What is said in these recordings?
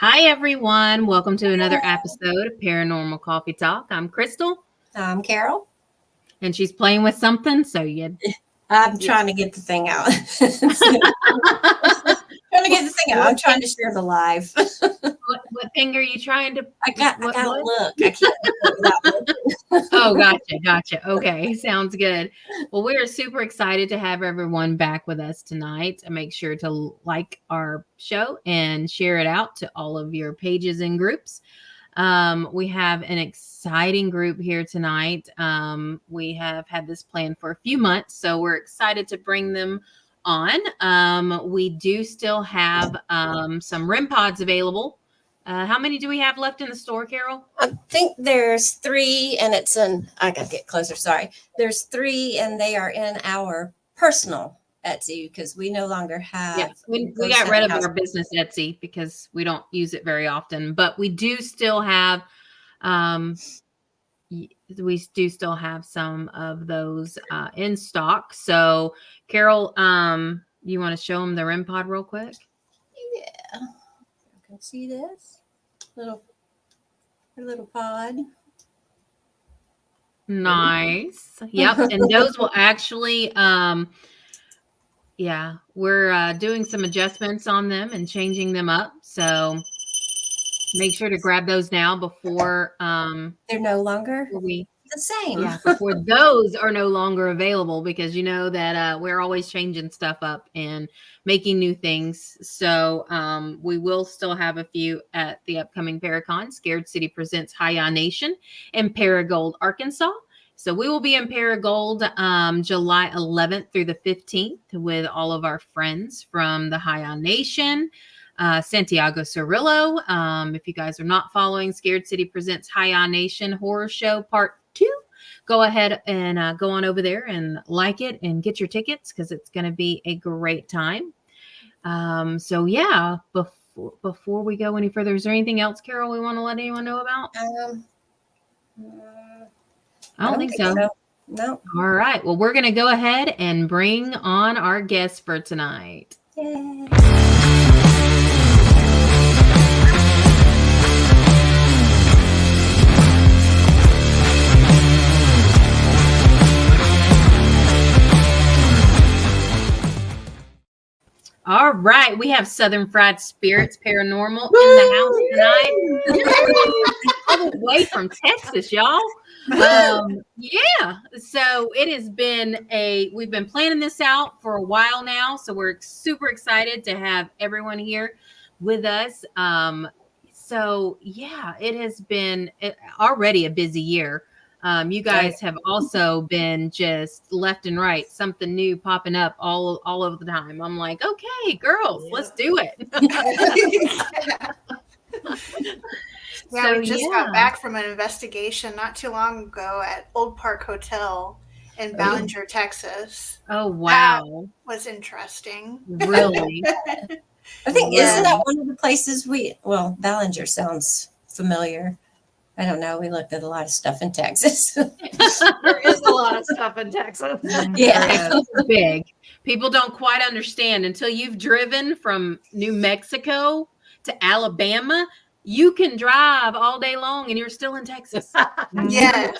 Hi, everyone. Welcome to another episode of Paranormal Coffee Talk. I'm Crystal. I'm Carol. And she's playing with something. I'm trying to get the thing out. I'm trying to share the live. What thing are you trying to? I gotta look. I can't look without looking. Oh, gotcha. Okay, sounds good. Well, we're super excited to have everyone back with us tonight. Make sure to like our show and share it out to all of your pages and groups. We have an exciting group here tonight. We have had this plan for a few months, so we're excited to bring them on. We do still have some REM pods available. How many do we have left in the store, Carol? I think there's 3, and I gotta get closer. Sorry. There's 3, and they are in our personal Etsy because we no longer have. Yeah, we got rid of our business Etsy because we don't use it very often, but we do still have some of those in stock. So Carol, you want to show them the REM pod real quick? Yeah, you can see this little pod. Nice. Yep. And those will actually we're doing some adjustments on them and changing them up. So make sure to grab those now before they're no longer the same. Yeah, before those are no longer available, because you know that we're always changing stuff up and making new things. So we will still have a few at the upcoming Paracon. Scared City presents Hi-Ya Nation in Paragould, Arkansas. So we will be in Paragould July 11th through the 15th with all of our friends from the Hi-Ya Nation. Santiago Cirillo. If you guys are not following, Scared City presents Hi-Ya Nation Horror Show Part 2. Go ahead and go on over there and like it and get your tickets because it's going to be a great time. Before we go any further, is there anything else, Carol, we want to let anyone know about? I don't think so. No. All right. Well, we're going to go ahead and bring on our guest for tonight. Yay. All right, we have Southern Fried Spirits Paranormal in the house tonight. All the way from Texas, y'all. So it has been we've been planning this out for a while now, so we're super excited to have everyone here with us. It has been already a busy year. You guys have also been just left and right, something new popping up all over the time. I'm like, okay, girls, let's do it. We just got back from an investigation not too long ago at Old Park Hotel in Ballinger, Texas. Oh, wow. That was interesting. Really? I think, isn't that one of the places Ballinger sounds familiar. I don't know. We looked at a lot of stuff in Texas. There is a lot of stuff in Texas. Yeah. Texas is big. People don't quite understand until you've driven from New Mexico to Alabama. You can drive all day long and you're still in Texas. Yes.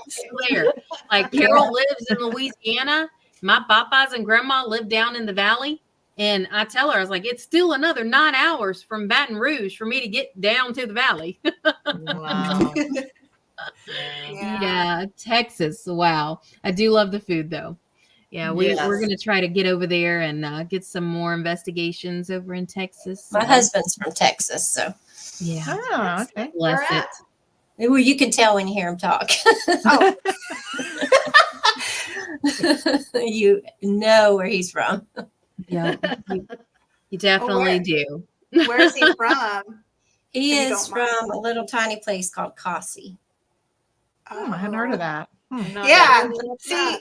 There. Like Carol lives in Louisiana. My papas and grandma live down in the valley. And I tell her, I was like, it's still another 9 hours from Baton Rouge for me to get down to the valley. Wow. Yeah, Texas. Wow. I do love the food, though. Yeah, we're going to try to get over there and get some more investigations over in Texas. My husband's from Texas, so. Yeah. Oh, okay. Bless it. Well, you can tell when you hear him talk. Oh. You know where he's from. Yeah, you definitely do. Where's he from? He is from a little tiny place called Cossie. I hadn't heard of that. Yeah. See,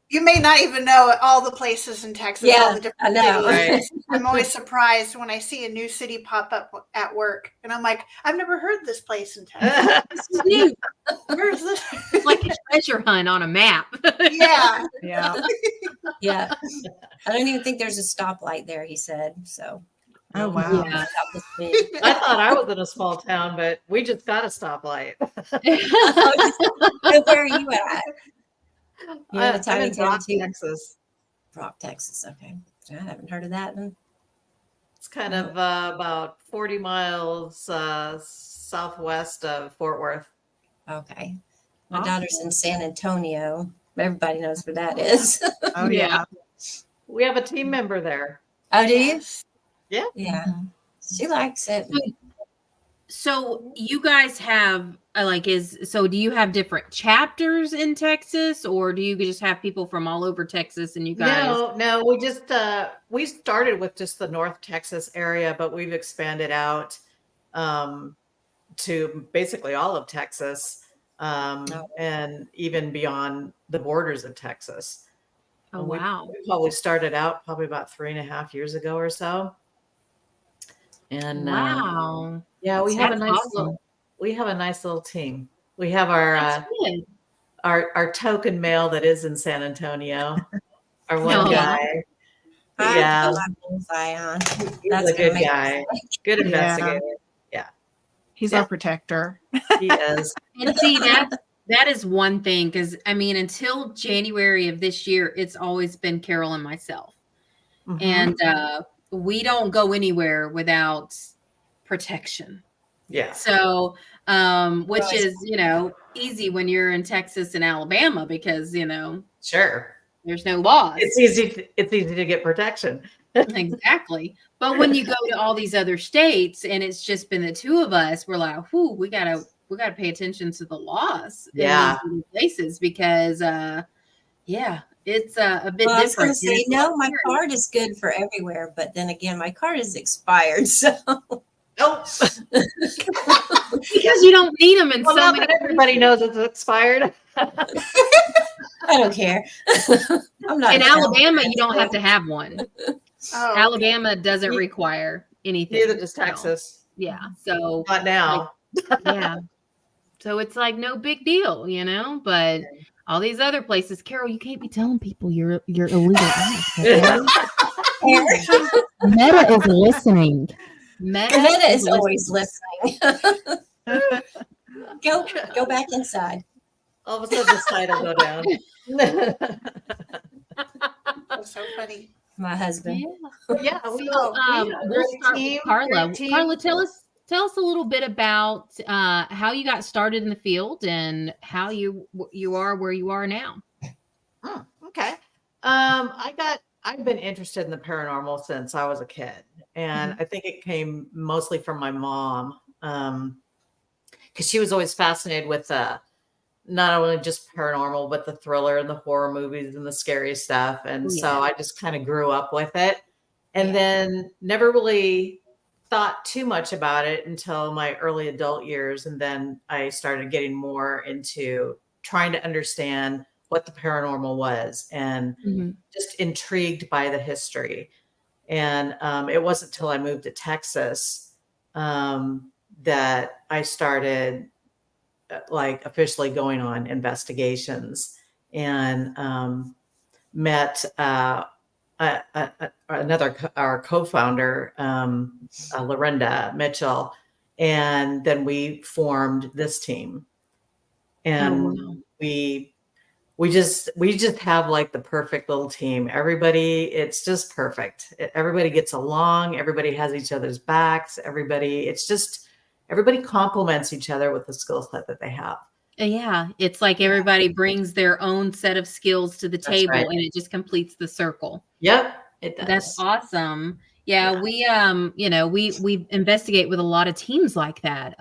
you may not even know all the places in Texas. Yeah, all the different I know. cities. Right. I'm always surprised when I see a new city pop up at work, and I'm like, I've never heard this place in Texas. Where's this? It's like a treasure hunt on a map. Yeah. Yeah. Yeah. I don't even think there's a stoplight there, he said. So Oh, wow. Yeah. That was me. I thought I was in a small town, but we just got a stoplight. So where are you at? You're in a I'm tiny in town Brock, too? Texas. Brock, Texas. Okay. I haven't heard of that one. It's kind of about 40 miles southwest of Fort Worth. Okay. My Awesome. daughter's in San Antonio. Everybody knows where that is. Oh, yeah. We have a team member there. Oh, do you? Yeah. Yeah. Mhm. She likes it. So you guys have do you have different chapters in Texas, or do you just have people from all over Texas and you guys? No, we just we started with just the North Texas area, but we've expanded out to basically all of Texas, and even beyond the borders of Texas. Oh, We wow. probably started out about 3.5 years ago or so. And Wow. yeah, we have a That's nice awesome. little team. We have our That's good. our token male that is in San Antonio. Our one Oh. guy. I Yeah. put my bullseye on. He's That's a gonna good make guy. Good Yeah. investigator. He's Yeah. our protector. He is. And see, that is one thing, because I mean, until January of this year, it's always been Carol and myself. Mhm. And we don't go anywhere without protection. Yeah. So, which is, easy when you're in Texas and Alabama, because, Sure. there's no laws. It's easy to get protection. Exactly. But when you go to all these other states and it's just been the two of us, we're like, whoo, we gotta pay attention to the laws Yeah. in these places, because it's a bit Well, I was going different. to say, no, my card is good for everywhere, but then again, my card is expired. So Oh, because you don't need them in well, so not many that everybody knows it's expired. I don't care. I'm not In a Alabama, felon. you don't have to have one. Oh, Alabama doesn't Ne- require anything. Neither does So, Texas. yeah. So Not now. yeah. So it's like no big deal, but all these other places, Carol, you can't be telling people you're illegal. Meta is listening. Meta is always listening. Go back inside. All of a sudden the side will go down. that's so funny. My husband. Yeah, So, we we'll start team, with Carla. great team. Carla, tell us a little bit about how you got started in the field and how you are where you are now. Oh, okay. I've been interested in the paranormal since I was a kid. And I think it came mostly from my mom. Because she was always fascinated with not only just paranormal, but the thriller and the horror movies and the scary stuff. And so I just kind of grew up with it, and then never really thought too much about it until my early adult years. And then I started getting more into trying to understand what the paranormal was, and just intrigued by the history. And it wasn't until I moved to Texas that I started officially going on investigations, and met our co-founder, Lorinda Mitchell, and then we formed this team. And we just have like the perfect little team. It's just perfect. Everybody gets along. Everybody has each other's backs. Everybody complements each other with the skill set that they have. Yeah, it's like everybody brings their own set of skills to the table, right. and it just completes the circle. Yep, it does. That's awesome. Yeah, we we investigate with a lot of teams like that.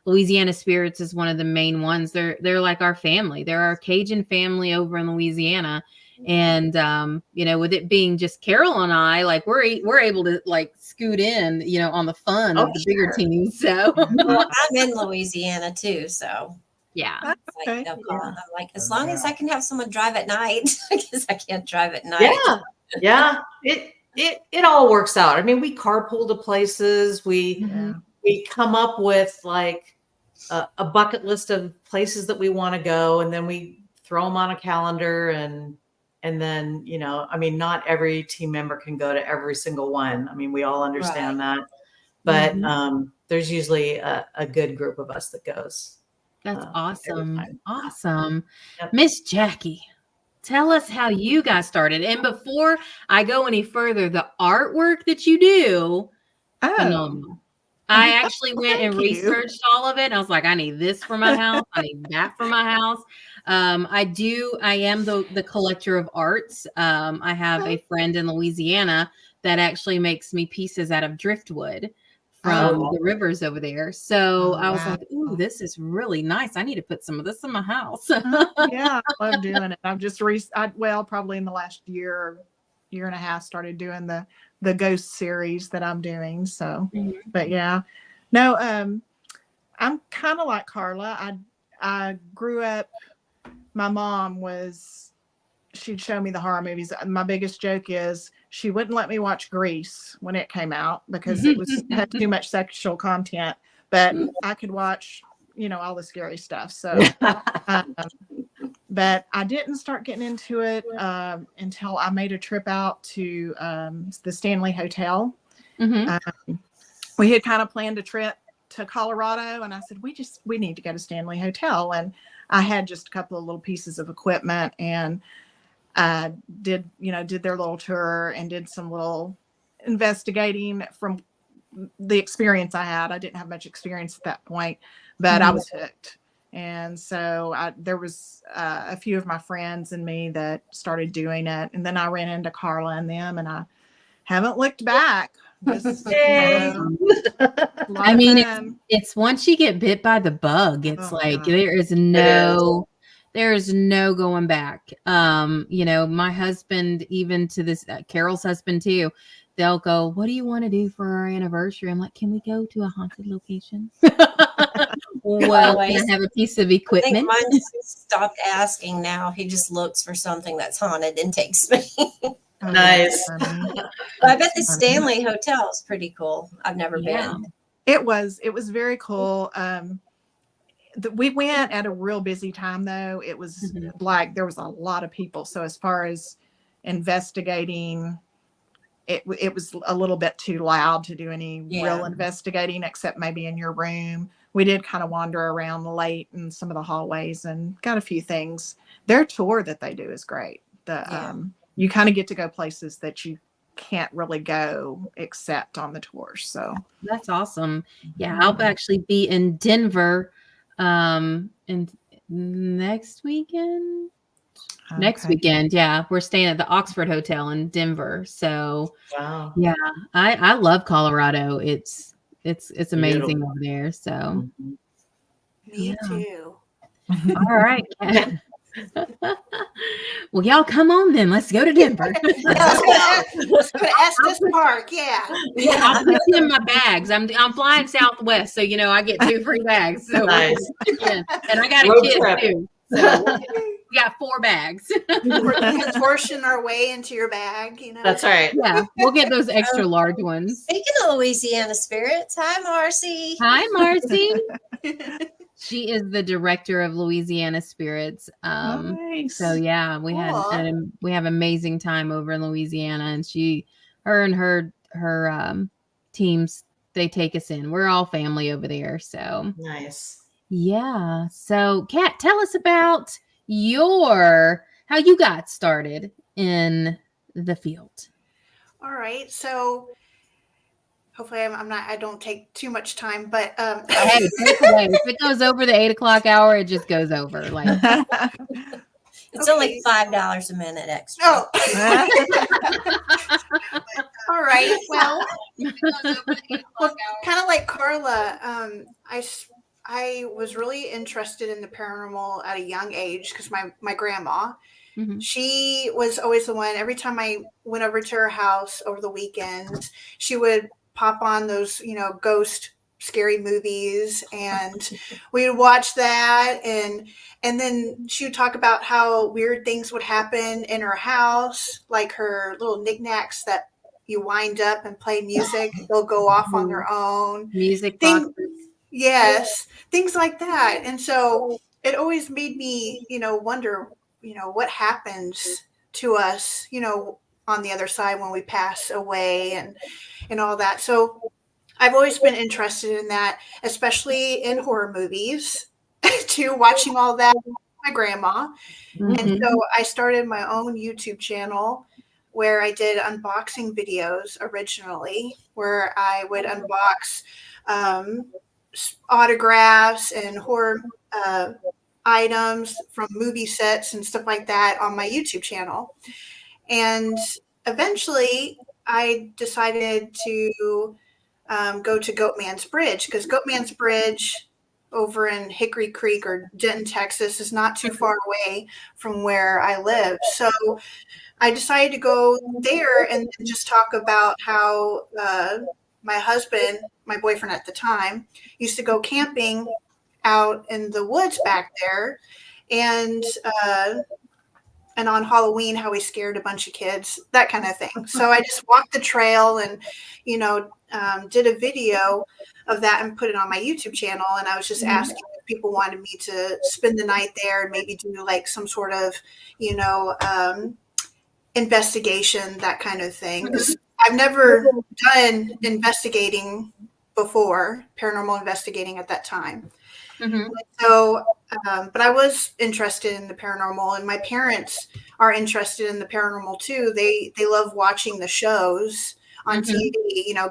Louisiana Spirits is one of the main ones. They're like our family. They're our Cajun family over in Louisiana. And with it being just Carol and I, like we're able to like scoot in, on the fun of the bigger teams. So Well, I'm in Louisiana too, so yeah. That's like okay. they'll call. I'm like, as long as I can have someone drive at night, because I can't drive at night. Yeah. It all works out. I mean, we carpool to places. We come up with like a bucket list of places that we want to go, and then we throw them on a calendar and And then, I mean, not every team member can go to every single one. I mean, we all understand that, but there's usually a good group of us that goes. That's every awesome. time. Awesome. Yep. Miss Jackie, tell us how you got started. And before I go any further, the artwork that you do, phenomenal. I actually went and researched all of it. And I was like, I need this for my house. I need that for my house. I am the collector of arts. I have a friend in Louisiana that actually makes me pieces out of driftwood from the rivers over there. So I was like, ooh, this is really nice. I need to put some of this in my house. Yeah, I love doing it. I've just probably in the last year and a half started doing the ghost series that I'm doing. So, but yeah, no, I'm kind of like Carla. I grew up, my mom she'd show me the horror movies. My biggest joke is she wouldn't let me watch Grease when it came out because it had too much sexual content, but I could watch, all the scary stuff. So, but I didn't start getting into it until I made a trip out to the Stanley Hotel. We had kind of planned a trip to Colorado, and I said, we need to go to Stanley Hotel. And I had just a couple of little pieces of equipment, and I did their little tour and did some little investigating from the experience I had. I didn't have much experience at that point, but I was hooked. And so there was a few of my friends and me that started doing it. And then I ran into Carla and them, and I haven't looked back. I mean, it's once you get bit by the bug, it's there's no going back. My husband, even to this, Carol's husband too, they'll go, what do you want to do for our anniversary? I'm like, can we go to a haunted location? Well, I have a piece of equipment. I think mine stopped asking now. He just looks for something that's haunted and takes me. Nice. I bet the Stanley Hotel is pretty cool. I've never been. It was very cool. We went at a real busy time though. It was like there was a lot of people. So as far as investigating, it was a little bit too loud to do any real investigating, except maybe in your room. We did kind of wander around late in some of the hallways and got a few things. Their tour that they do is great. You kind of get to go places that you can't really go except on the tour. So that's awesome. Yeah, I'll actually be in Denver in next weekend. Okay. Next weekend, yeah, we're staying at the Oxford Hotel in Denver. So, yeah, I love Colorado. It's amazing over there. So, me too. All right. Well, y'all come on then. Let's go to Denver. Let's go to Estes Park. Yeah. I'll put you in my bags. I'm flying Southwest, so I get 2 free bags. So nice. And I got a kid too. So we got 4 bags. We're contortion our way into your bag. That's right. Yeah, we'll get those extra large ones. Speaking of Louisiana spirits, hi Marcy. Hi Marcy. She is the director of Louisiana Spirits. Nice. So yeah, we have amazing time over in Louisiana, and her and her teams, they take us in. We're all family over there. So nice. Yeah. So Kat, tell us about how you got started in the field. All right. So hopefully I don't take too much time, but hey, take away. If it goes over the 8 o'clock hour, it just goes over. Like it's only $5 a minute extra. Oh. All right. Well, kind of like Carla, I was really interested in the paranormal at a young age because my grandma, she was always the one. Every time I went over to her house over the weekend, she would pop on those, ghost scary movies, and we would watch that, and then she would talk about how weird things would happen in her house, like her little knickknacks that you wind up and play music, they'll go off on their own. Music boxes. Yes, things like that. And so it always made me, wonder, what happens to us, on the other side when we pass away and all that. So I've always been interested in that, especially in horror movies, to watching all that with my grandma. And so I started my own YouTube channel where I did unboxing videos originally, where I would unbox autographs and horror items from movie sets and stuff like that on my YouTube channel. And eventually I decided to go to Goatman's Bridge, because Goatman's Bridge over in Hickory Creek or Denton, Texas is not too far away from where I live. So I decided to go there and just talk about how my husband, my boyfriend at the time, used to go camping out in the woods back there. And on Halloween, how we scared a bunch of kids, that kind of thing. So I just walked the trail and, did a video of that and put it on my YouTube channel. And I was just asking if people wanted me to spend the night there and maybe do like some sort of, investigation, that kind of thing. 'Cause I've never done investigating before, paranormal investigating at that time. So, but I was interested in the paranormal, and my parents are interested in the paranormal too. They love watching the shows on TV,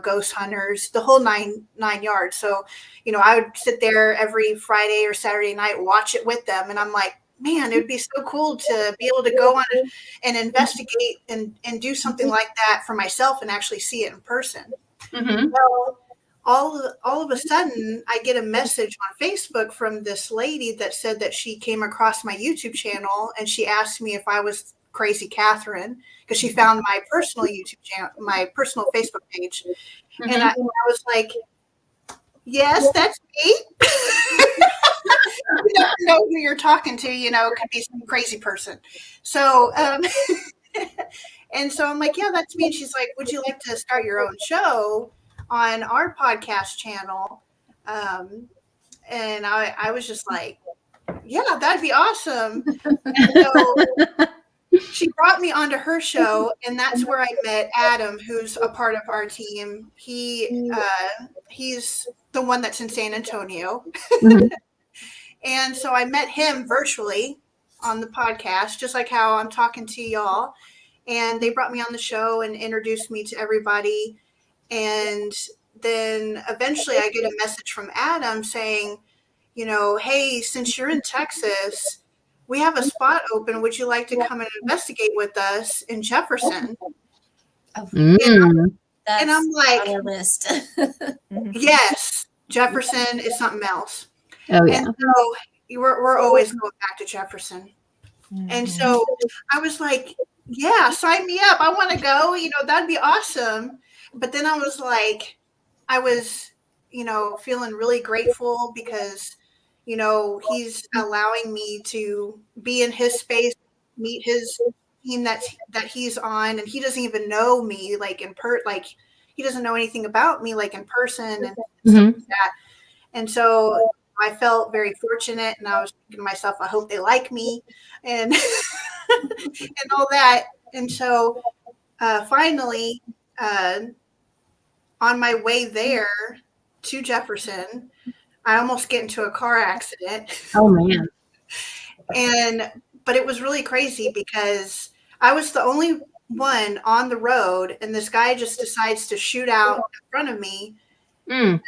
Ghost Hunters, the whole nine yards. So, I would sit there every Friday or Saturday night, watch it with them. And I'm like, man, it would be so cool to be able to go on and investigate and do something like that for myself and actually see it in person. Well, all of a sudden, I get a message on Facebook from this lady that said that she came across my YouTube channel and she asked me if I was Crazy Catherine, because she found my personal YouTube channel, my personal Facebook page. And I was like, yes, that's me. You never know who you're talking to, it could be some crazy person. So, and so I'm like, yeah, that's me. And she's like, would you like to start your own show on our podcast channel? And I was just like, yeah, that'd be awesome. So she brought me onto her show, and that's where I met Adam, who's a part of our team. He's the one that's in San Antonio. And so I met him virtually on the podcast, just like how I'm talking to y'all. And they brought me on the show and introduced me to everybody. And then eventually I get a message from Adam saying, hey, since you're in Texas, we have a spot open. Would you like to come and investigate with us in Jefferson? And I'm like, on your list. yes, Jefferson is something else. Oh, yeah. And so we're always going back to Jefferson. And so I was like, yeah, sign me up. I want to go, that'd be awesome. But then I was like, feeling really grateful because, he's allowing me to be in his space, meet his team that he's on, and he doesn't even know me he doesn't know anything about me in person and stuff like that. And so I felt very fortunate, and I was thinking to myself, I hope they like me and and all that. And so finally, on my way there to Jefferson, I almost get into a car accident. Oh, man. But it was really crazy because I was the only one on the road, and this guy just decides to shoot out in front of me. And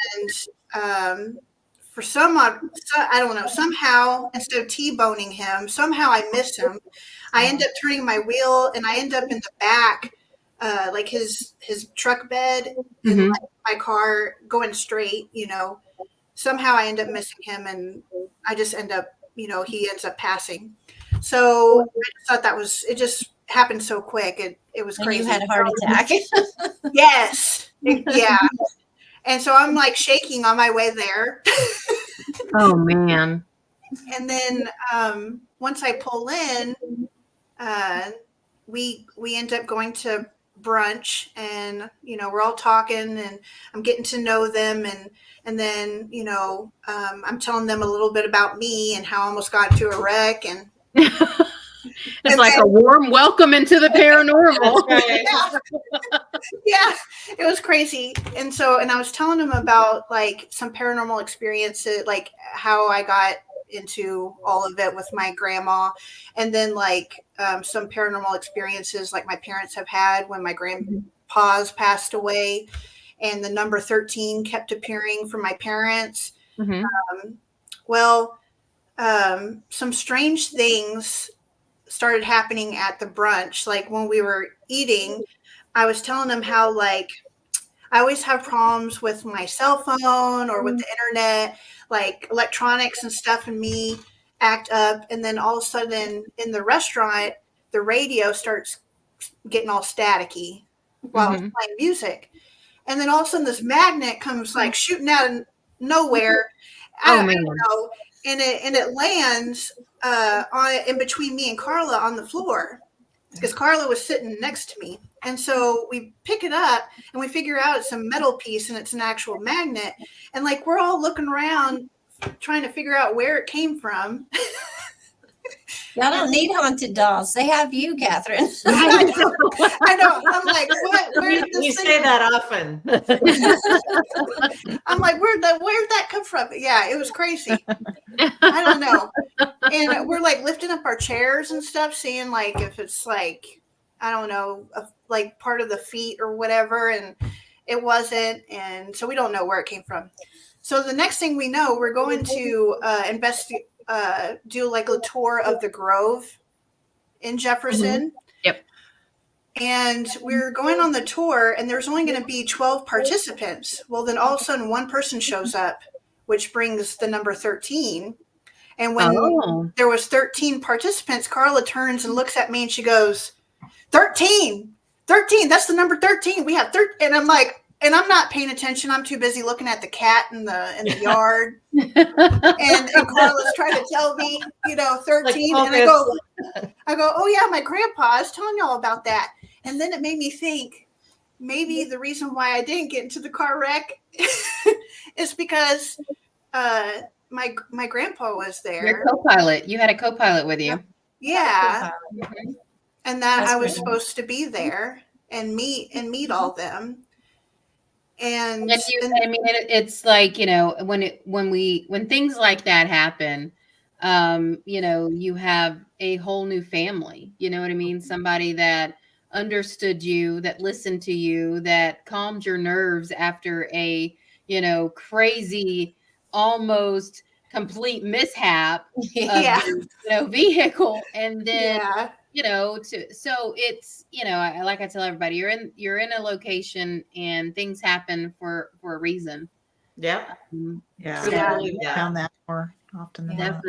for I don't know, somehow instead of T-boning him, somehow I miss him. I end up turning my wheel, and I end up in the back, his truck bed, and my car going straight. Somehow I end up missing him, and I just end up, he ends up passing. So I just thought it just happened so quick. It was crazy. And you had a heart attack. Yes. Yeah. And so I'm shaking on my way there. Oh, man. And then once I pull in, we end up going to brunch, and we're all talking, and I'm getting to know them, and then I'm telling them a little bit about me and how I almost got into a wreck, and It's like a warm welcome into the paranormal. Yeah, it was crazy. And I was telling him about like some paranormal experiences, like how I got into all of it with my grandma, and then like some paranormal experiences like my parents have had when my grandpa's passed away, and the number 13 kept appearing for my parents. Some strange things started happening at the brunch. Like when we were eating, I was telling them how like I always have problems with my cell phone or with the internet, like electronics and stuff, and me act up. And then all of a sudden in the restaurant, the radio starts getting all staticky while it's playing music. And then all of a sudden this magnet comes like shooting out of nowhere. I don't know. And it lands in between me and Carla on the floor, because Carla was sitting next to me. And so we pick it up and we figure out it's a metal piece and it's an actual magnet. And like, we're all looking around trying to figure out where it came from. Y'all don't need haunted dolls. They have you, Catherine. I know. I'm like, what? Where did this You thing say that often. I'm like, where'd that come from? Yeah, it was crazy. I don't know. And we're like lifting up our chairs and stuff, seeing like if it's like, I don't know, like part of the feet or whatever. And it wasn't. And so we don't know where it came from. So the next thing we know, we're going to investigate. Do like a tour of the Grove in Jefferson. Yep. And we're going on the tour, and there's only going to be 12 participants. Well, then all of a sudden one person shows up, which brings the number 13. And when there was 13 participants, Carla turns and looks at me and she goes, 13, that's the number 13. We have 13. And I'm like, and I'm not paying attention. I'm too busy looking at the cat in the yard. and Carla's trying to tell me, 13. Like, and I go, oh yeah, my grandpa is telling y'all about that. And then it made me think maybe the reason why I didn't get into the car wreck is because my grandpa was there. Your co-pilot. You had a co-pilot with you. Yeah. And that I was supposed to be there and meet all them. And it's like, when things like that happen, you have a whole new family, you know what I mean? Somebody that understood you, that listened to you, that calmed your nerves after a, crazy, almost complete mishap of your, vehicle. And then, so it's, like I tell everybody, you're in a location and things happen for a reason. Yeah. Found that more often than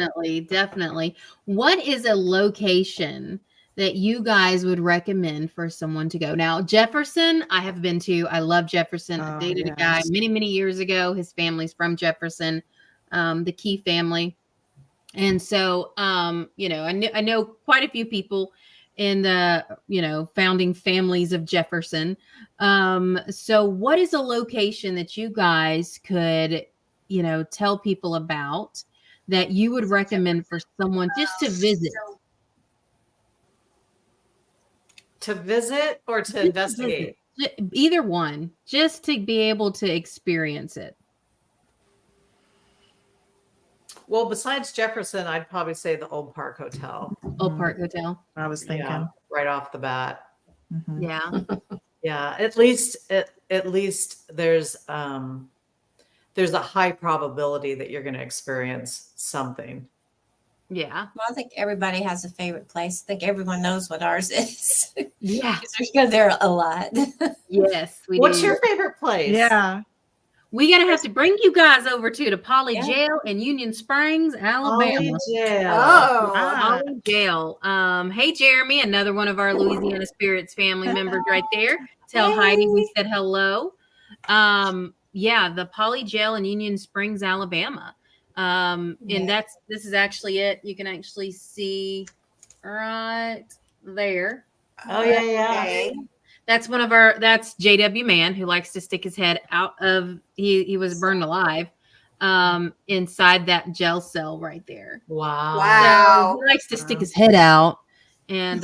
Definitely. What is a location that you guys would recommend for someone to go? Now, Jefferson, I have been to. I love Jefferson. I dated a guy many, many years ago. His family's from Jefferson, the Key family. And so, I know quite a few people in the, founding families of Jefferson. So what is a location that you guys could, tell people about that you would recommend for someone just to visit? To visit or to investigate? Either one, just to be able to experience it. Well, besides Jefferson, I'd probably say the Old Park Hotel. Old Park Hotel. I was thinking right off the bat. Mm-hmm. Yeah. Yeah. At least there's a high probability that you're going to experience something. Yeah. Well, I think everybody has a favorite place. I think everyone knows what ours is. Yeah. We go there a lot. Yes. What's your favorite place? Yeah. We gotta have to bring you guys over to the Poly Jail in Union Springs, Alabama. Poly Jail. Hey, Jeremy, another one of our Louisiana Spirits family members right there. Tell Heidi we said hello. The Poly Jail in Union Springs, Alabama. And this is actually it. You can actually see right there. Oh yeah. Okay. That's that's JW Man, who likes to stick his head out of, he was burned alive inside that jail cell right there. Wow. Wow. So he likes to stick his head out and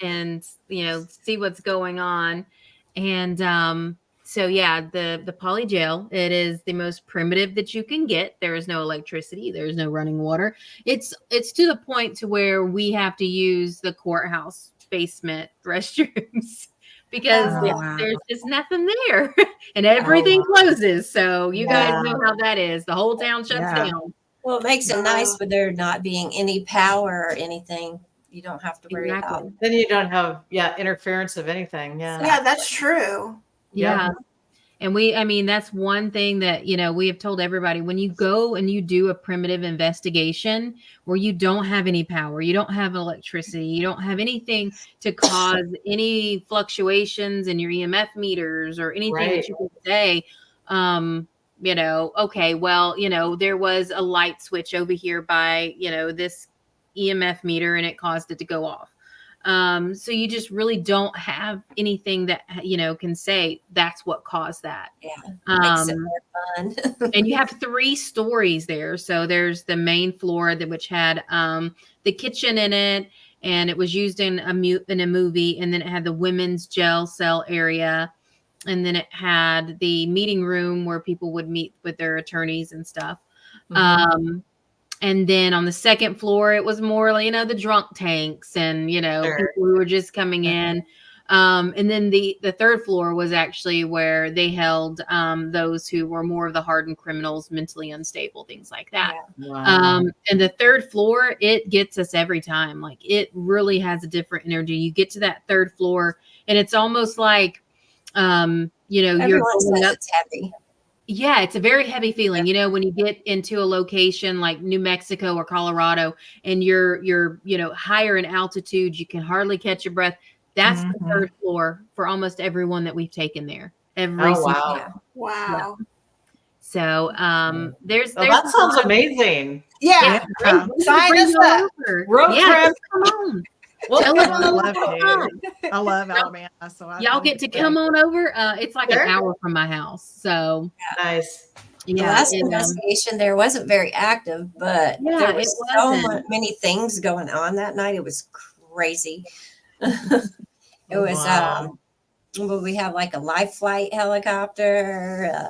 and see what's going on. And so yeah, the poly gel, it is the most primitive that you can get. There is no electricity, there's no running water. It's to the point to where we have to use the courthouse basement restrooms because there's just nothing there and everything closes. So you guys know how that is. The whole town shuts down. Well, it makes it nice with there not being any power or anything. You don't have to worry about. Then you don't have interference of anything. Yeah, that's true. Yeah. And that's one thing that, we have told everybody, when you go and you do a primitive investigation where you don't have any power, you don't have electricity, you don't have anything to cause any fluctuations in your EMF meters or anything that you could say, okay, well, there was a light switch over here by, this EMF meter and it caused it to go off. So you just really don't have anything that, can say that's what caused that. Yeah. Makes it more fun. And you have 3 stories there. So there's the main floor which had, the kitchen in it, and it was used in a movie. And then it had the women's jail cell area. And then it had the meeting room where people would meet with their attorneys and stuff. Mm-hmm. And then on the second floor, it was more like, the drunk tanks and, people who were just coming in. And then the third floor was actually where they held those who were more of the hardened criminals, mentally unstable, things like that. Wow. And the third floor, it gets us every time. Like, it really has a different energy. You get to that third floor and it's almost like, everyone says it's heavy. Yeah, it's a very heavy feeling. When you get into a location like New Mexico or Colorado and you're higher in altitude, you can hardly catch your breath. That's the third floor for almost everyone that we've taken there. Wow. Yeah. So there's that sounds amazing. Yeah. Sign us up. Road trip. Come on. Well, I love Alabama, so y'all get to come on over. It's like an hour from my house, so nice. Yeah, the last investigation there wasn't very active, but there was so many things going on that night. It was crazy. It was we have like a life flight helicopter.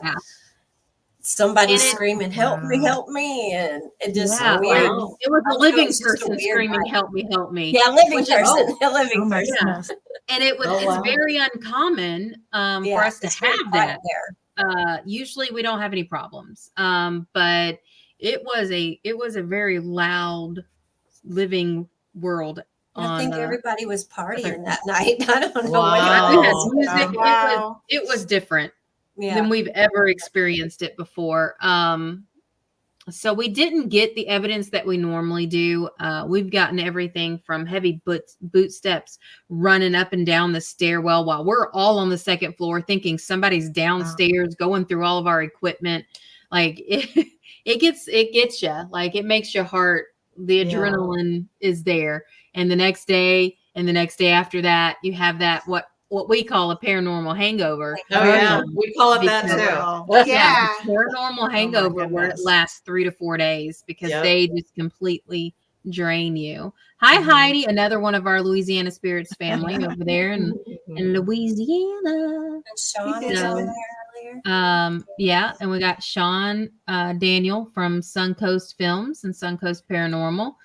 Somebody screaming, help me. And it just weird. Wow. It was a living person screaming, help me. Yeah, living person. A living person. Yeah. And it's very uncommon for us to have that. There. Usually we don't have any problems. But it was a very loud living world. I think everybody was partying that night. I don't know. It was different. Than we've ever experienced it before. So we didn't get the evidence that we normally do. We've gotten everything from heavy boot steps running up and down the stairwell while we're all on the second floor thinking somebody's downstairs going through all of our equipment. Like it gets you. Like, it makes your heart, the adrenaline is there. And the next day and the next day after that, you have that, what we call a paranormal hangover. Oh yeah, we call it that too. Yeah, paranormal hangover where it lasts 3 to 4 days because they just completely drain you. Hi, Heidi, another one of our Louisiana Spirits family over there in Louisiana. And Sean was over there earlier. Yeah, and we got Sean Daniel from Suncoast Films and Suncoast Paranormal.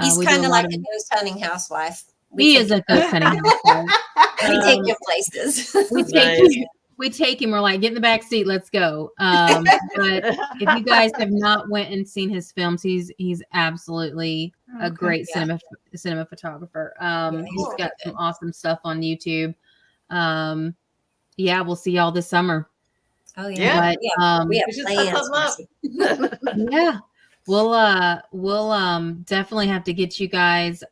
He's kind of like a ghost hunting housewife. He is a ghost hunting housewife. We take him places. We take him. We're like, get in the back seat. Let's go. But if you guys have not went and seen his films, he's absolutely a great cinema photographer. He's got some awesome stuff on YouTube. We'll see y'all this summer. Oh yeah. But, we have plans. Yeah. We'll definitely have to get you guys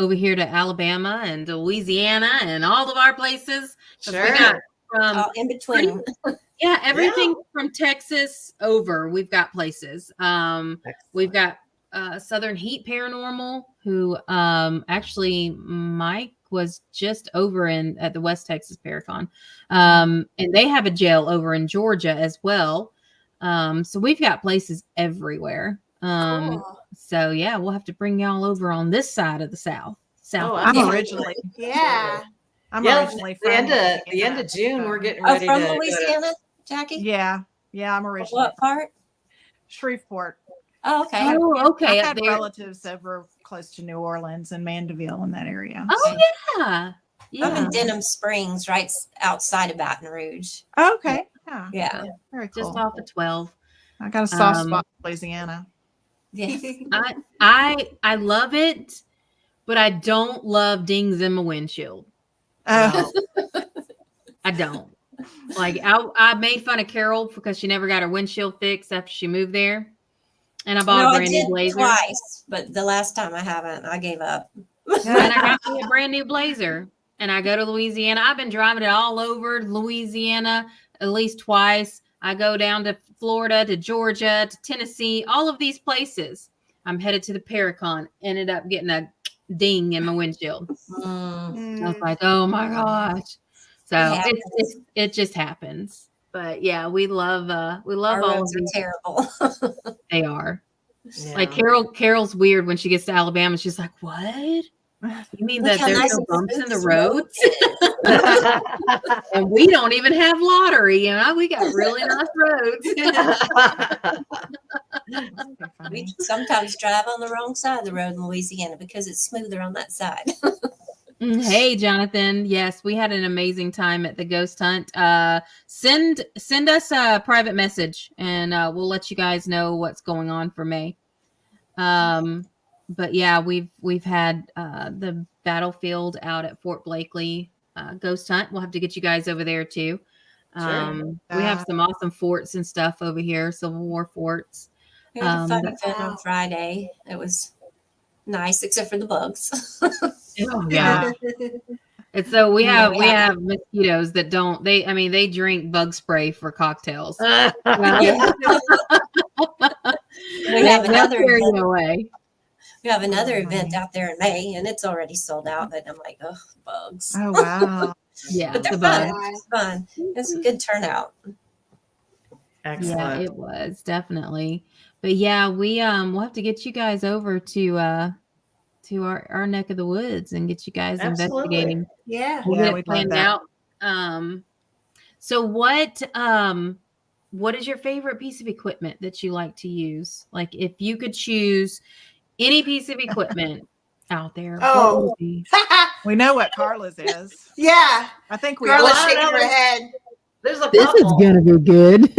over here to Alabama and to Louisiana and all of our places. Sure. We got in between. Everything from Texas over. We've got places. We've got Southern Heat Paranormal, who actually Mike was just over at the West Texas Paracon. And they have a jail over in Georgia as well. So we've got places everywhere. Cool. So yeah, we'll have to bring y'all over on this side of the South. Oh, I'm originally Yeah. I'm Yeah, originally the from end of Louisiana, June, so- we're getting Oh, ready from to Louisiana, Jackie? Yeah, I'm originally What part? Shreveport. Oh, okay. Oh, okay. I've Up had there. relatives over close to New Orleans and Mandeville in that area. Oh so. yeah. I'm in Yeah. Denham Springs, right outside of Baton Rouge. Okay. Yeah. Yeah. Very Just cool. off of 12. I got a soft Um, spot in Louisiana. Yeah. I love it, but I don't love dings in my windshield. Oh, I don't. Like I made fun of Carol because she never got her windshield fixed after she moved there. And I bought No, a I brand new did blazer. twice, but the last time I haven't. I gave up. And I got me a brand new blazer. And I go to Louisiana. I've been driving it all over Louisiana at least twice. I go down to Florida, to Georgia, to Tennessee, all of these places. I'm headed to the Paracon. Ended up getting a ding in my windshield. Mm. I was like, oh my gosh. So happens. it just happens. But yeah, we love Our all of roads are these. terrible. They are. Yeah. Like Carol's weird when she gets to Alabama. She's like, what? You mean Look that how there's nice no and bumps smooth in the this roads? road And we don't even have lottery. You know, we got really nice roads. We sometimes drive on the wrong side of the road in Louisiana because it's smoother on that side. Hey, Jonathan. Yes, we had an amazing time at the ghost hunt. Send us a private message and we'll let you guys know what's going on for May. But yeah, we've had the battlefield out at Fort Blakely ghost hunt. We'll have to get you guys over there too. We have some awesome forts and stuff over here, Civil War forts. We had a fun event on Friday. It was nice, except for the bugs. Oh, yeah. And so we have mosquitoes that they drink bug spray for cocktails. Yeah. We have another event. Away. We have another event out there in May, and it's already sold out. But I'm like, oh, bugs. Oh wow. Yeah, But they're the fun. bugs. It's fun. It's a good turnout. Excellent. Yeah, it was definitely. But yeah, we'll have to get you guys over to our neck of the woods and get you guys investigating. Yeah. We'll Yeah, get we'd it planned love out. So what is your favorite piece of equipment that you like to use? Like if you could choose any piece of equipment out there, what would it be? We know what Carla's is. Yeah. I think we Carla's all shaking her head. There's a This is couple. gonna be good.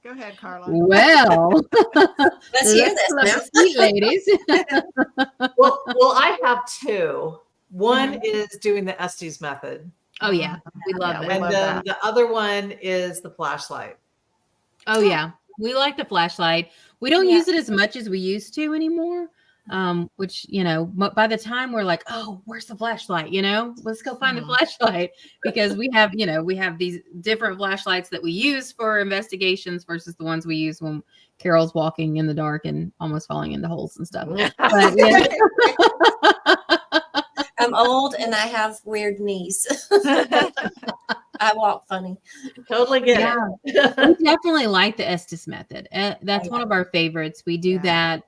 Go ahead, Carla. Well, Let's hear this now. sweet ladies. well, I have two. One is doing the Estes method. Oh yeah, we love Yeah, that. And then the other one is the flashlight. Oh yeah, we like the flashlight. We don't use it as much as we used to anymore. Which by the time we're like, oh, where's the flashlight? Let's go find the flashlight because we have these different flashlights that we use for investigations versus the ones we use when Carol's walking in the dark and almost falling into holes and stuff. But, yeah. I'm old and I have weird knees. I walk funny. Totally get it. We definitely like the Estes method. That's one of our favorites. We do that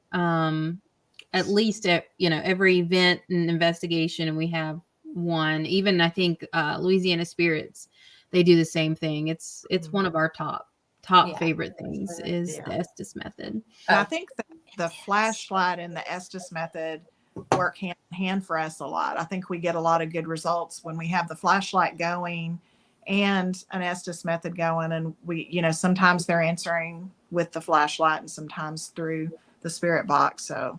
at least at every event and investigation, and we have one. Even I think Louisiana Spirits, they do the same thing. It's one of our top favorite things is the Estes method. And I think that the flashlight and the Estes method work hand in hand for us a lot. I think we get a lot of good results when we have the flashlight going and an Estes method going, and we sometimes they're answering with the flashlight and sometimes through the spirit box. So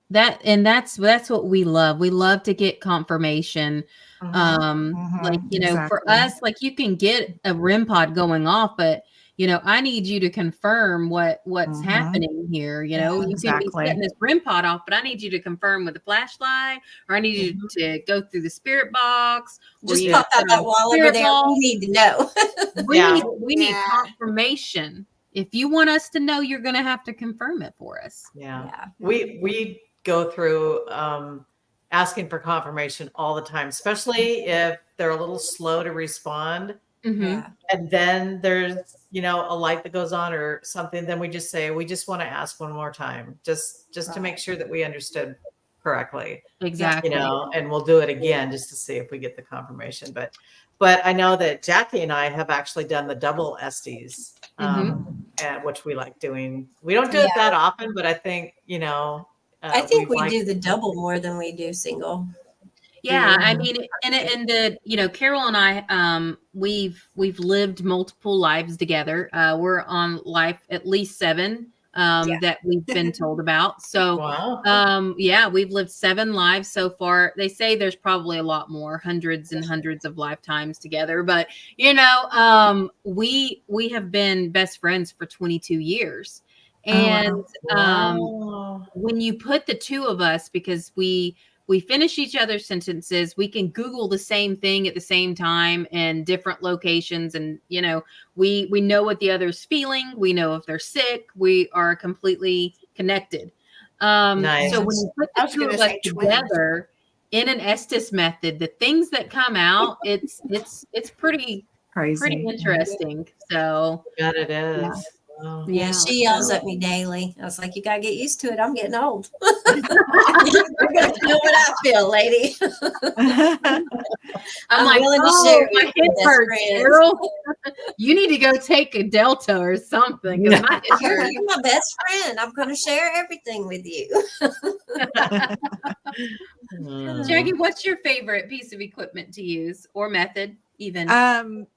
that's what we love. We love to get confirmation. Exactly. For us, like you can get a REM pod going off, but I need you to confirm what's happening here. You can be setting this REM pod off, but I need you to confirm with the flashlight, or I need you to go through the spirit box. Just pop out that wall over there. We need to know. We need confirmation. If you want us to know, you're going to have to confirm it for us. Yeah. We go through asking for confirmation all the time, especially if they're a little slow to respond. Yeah. And then there's, you know, a light that goes on or something. Then we just say, we just want to ask one more time, just to make sure that we understood correctly. Exactly. You know, and we'll do it again just to see if we get the confirmation. But I know that Jackie and I have actually done the double Estes, which we like doing. We don't do it that often, but I think, you know, I think we do the double more than we do single. Yeah, I mean, and the, you know, Carol and I, we've lived multiple lives together. We're on life at least 7 that we've been told about. So, yeah, we've lived 7 lives so far. They say there's probably a lot more, hundreds and hundreds of lifetimes together. But you know, we have been best friends for 22 years, and when you put the two of us, because we finish each other's sentences. We can Google the same thing at the same time in different locations. And, you know, we know what the other's feeling. We know if they're sick. We are completely connected. So when you put the two of us together in an Estes method, the things that come out, it's pretty crazy, pretty interesting. So yeah, it is. Yeah. Yeah, she yells at me daily. I was like, you gotta get used to it. I'm getting old. You're gonna feel what I feel, lady. I'm willing to share. My head hurts, girl. You need to go take a Delta or something. You're my best friend. I'm gonna share everything with you. Jackie, what's your favorite piece of equipment to use or method even?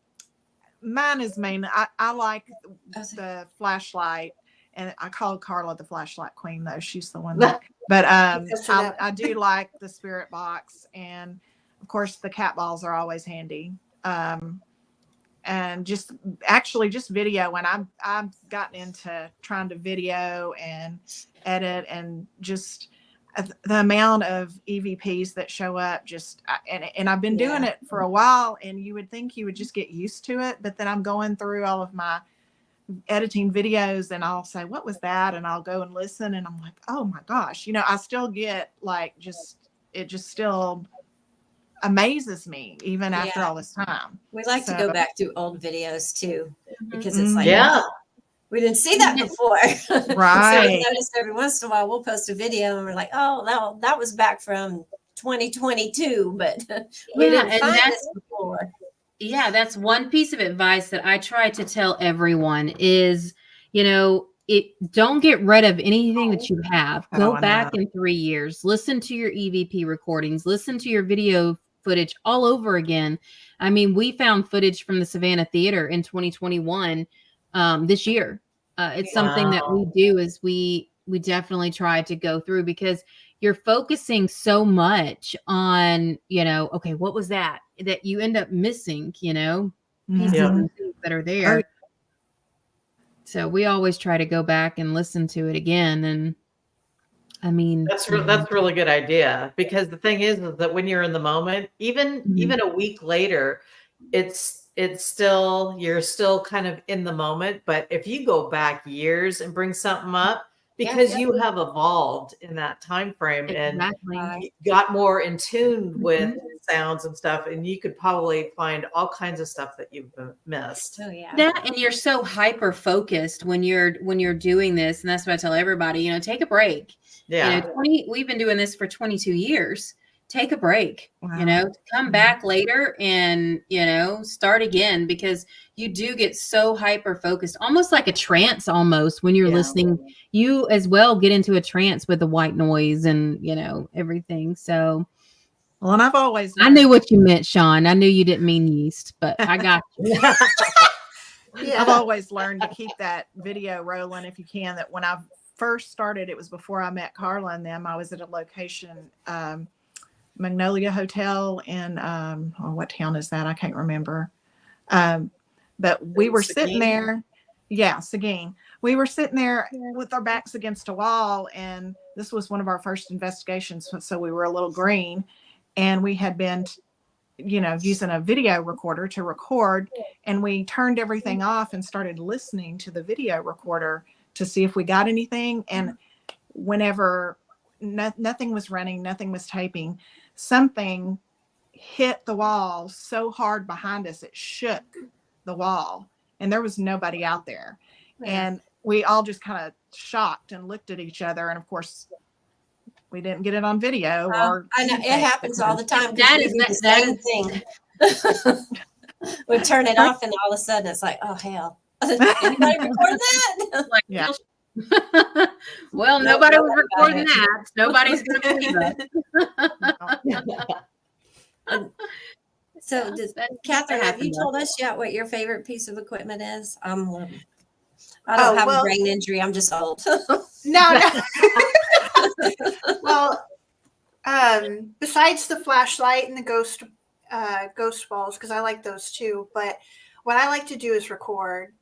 Mine is mainly, I like the flashlight, and I call Carla the flashlight queen, though she's the one that, but I do like the spirit box, and of course the cat balls are always handy. And just video, and I've gotten into trying to video and edit, and just the amount of EVPs that show up, and I've been doing it for a while, and you would think you would just get used to it, but then I'm going through all of my editing videos, and I'll say, what was that? And I'll go and listen, and I'm like, oh my gosh, you know, I still get like, it just still amazes me even after all this time. We like to go back through old videos too, because it's like, we didn't see that before. Right. So we noticed every once in a while we'll post a video and we're like, oh, that was back from 2022, but we didn't find this before. Yeah, that's one piece of advice that I try to tell everyone is, you know, don't get rid of anything that you have. Go back in 3 years, listen to your EVP recordings, listen to your video footage all over again. I mean, we found footage from the Savannah Theater in 2021 this year. It's something that we do, is we definitely try to go through, because you're focusing so much on, you know, okay, what was that you end up missing, you know, pieces and things that are there. So we always try to go back and listen to it again. And I mean, that's a really good idea, because the thing is that when you're in the moment, even a week later, it's still, you're still kind of in the moment. But if you go back years and bring something up, because you have evolved in that time frame and got more in tune with sounds and stuff, and you could probably find all kinds of stuff that you've missed. That, and you're so hyper focused when you're doing this, and that's what I tell everybody, you know, take a break. You know, we've been doing this for 22 years. Take a break, you know, come back later and, you know, start again, because you do get so hyper focused, almost like a trance almost when you're listening. You as well get into a trance with the white noise and, you know, everything. So, well, and I knew what you meant, Sean. I knew you didn't mean yeast, but I got you. I've always learned to keep that video rolling if you can. That when I first started, it was before I met Carla and them. I was at a location, Magnolia Hotel in what town is that? I can't remember. But we were sitting there. Yeah, Seguin. We were sitting there with our backs against a wall, and this was one of our first investigations. So we were a little green, and we had been, you know, using a video recorder to record, and we turned everything off and started listening to the video recorder to see if we got anything. And whenever nothing was running, nothing was typing, something hit the wall so hard behind us, it shook the wall, and there was nobody out there. Yeah. And we all just kind of shocked and looked at each other. And of course, we didn't get it on video. Or I know it happens all the time. That is the same thing. We turn it off, and all of a sudden it's like, oh hell! Anybody record that? Like, yeah. Well, nobody was recording that. Nobody's going to believe us. So, Catherine, have you told us yet what your favorite piece of equipment is? I don't have a brain injury. I'm just old. No. Well, besides the flashlight and the ghost balls, because I like those too. But what I like to do is record,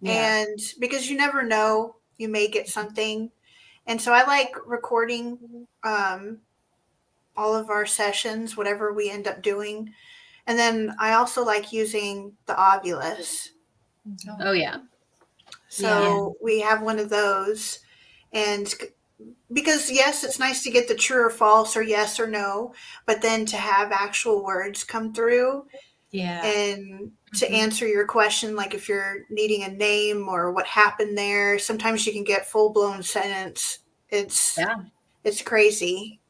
and because you never know, you may get something, and so I like recording all of our sessions, whatever we end up doing. And then I also like using the Ovilus. Oh, yeah. So we have one of those. And because, yes, it's nice to get the true or false or yes or no, but then to have actual words come through. Yeah. And to answer your question, like if you're needing a name or what happened there, sometimes you can get full-blown sentence. It's crazy.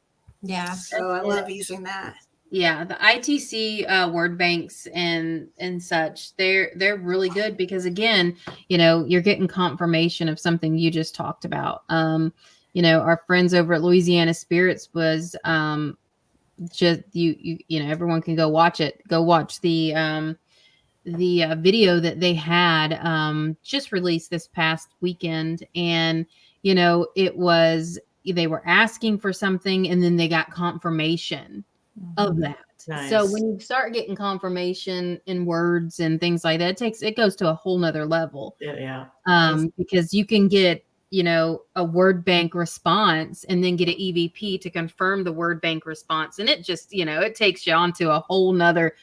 Yeah. So I love using that. Yeah, the ITC word banks and such, they're really good because, again, you're getting confirmation of something you just talked about. Our friends over at Louisiana Spirits was just everyone can go watch it. Go watch the video that they had just released this past weekend, and it was they were asking for something and then they got confirmation of that. Nice. So when you start getting confirmation in words and things like that, it goes to a whole nother level. Yeah. Because you can get, a word bank response and then get an EVP to confirm the word bank response. And it just, it takes you onto a whole nother